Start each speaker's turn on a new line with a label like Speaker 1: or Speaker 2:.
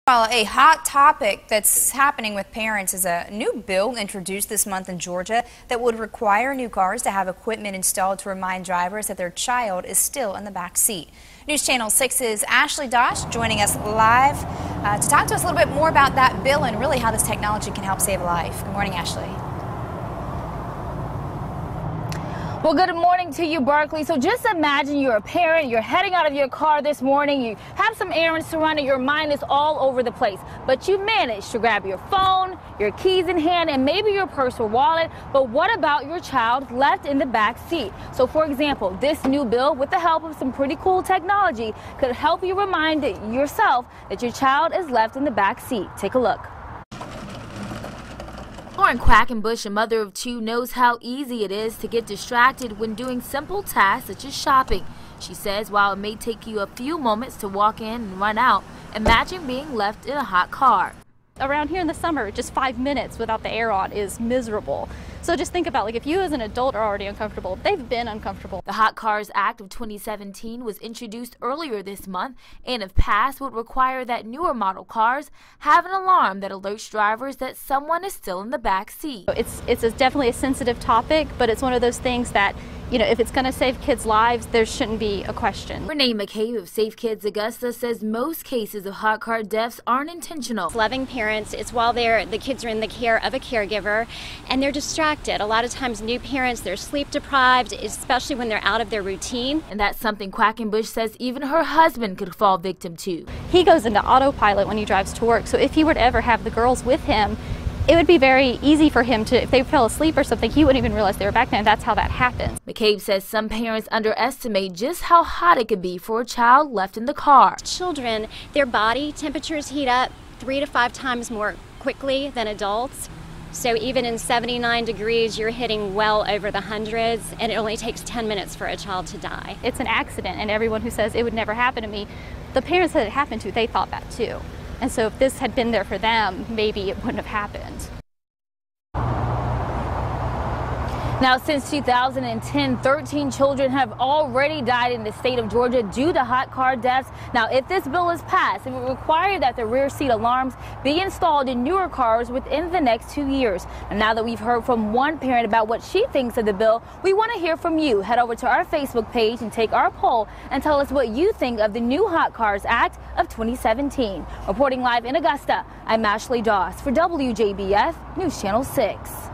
Speaker 1: Well, a hot topic that's happening with parents is a new bill introduced this month in Georgia that would require new cars to have equipment installed to remind drivers that their child is still in the back seat. News Channel 6's Ashley Dosh joining us live to talk to us a little bit more about that bill and really how this technology can help save a life. Good morning, Ashley.
Speaker 2: Well, good morning to you, Berkeley. So just imagine you're a parent, you're heading out of your car this morning, you have some errands to run, and your mind is all over the place. But you managed to grab your phone, your keys in hand, and maybe your purse or wallet. But what about your child left in the back seat? So, for example, this new bill, with the help of some pretty cool technology, could help you remind yourself that your child is left in the back seat. Take a look. Lauren Quackenbush, a mother of two, knows how easy it is to get distracted when doing simple tasks such as shopping. She says while it may take you a few moments to walk in and run out, imagine being left in a hot car.
Speaker 3: Around here in the summer, just 5 minutes without the air on is miserable. So just think about, like, if you as an adult are already uncomfortable, they've been uncomfortable.
Speaker 2: The Hot Cars Act of 2017 was introduced earlier this month and, if passed, would require that newer model cars have an alarm that alerts drivers that someone is still in the back seat.
Speaker 3: It's definitely a sensitive topic, but it's one of those things that, you know, if it's going to save kids' lives, there shouldn't be a question.
Speaker 2: Renee McCabe of Safe Kids Augusta says most cases of hot car deaths aren't intentional.
Speaker 4: Loving parents, it's while the kids are in the care of a caregiver and they're distracted. A lot of times new parents, they're sleep deprived, especially when they're out of their routine.
Speaker 2: And that's something Quackenbush says even her husband could fall victim to.
Speaker 3: He goes into autopilot when he drives to work, so if he were to ever have the girls with him, it would be very easy for him to, if they fell asleep or something, he wouldn't even realize they were back there, and that's how that happens.
Speaker 2: McCabe says some parents underestimate just how hot it could be for a child left in the car.
Speaker 4: Children, their body temperatures heat up 3 to 5 times more quickly than adults. So even in 79 degrees, you're hitting well over the hundreds, and it only takes 10 minutes for a child to die.
Speaker 3: It's an accident, and everyone who says it would never happen to me, the parents that it happened to, they thought that too. And so if this had been there for them, maybe it wouldn't have happened.
Speaker 2: Now, since 2010, 13 children have already died in the state of Georgia due to hot car deaths. Now, if this bill is passed, it will require that the rear seat alarms be installed in newer cars within the next 2 years. And now that we've heard from one parent about what she thinks of the bill, we want to hear from you. Head over to our Facebook page and take our poll and tell us what you think of the new Hot Cars Act of 2017. Reporting live in Augusta, I'm Ashley Doss for WJBF News Channel 6.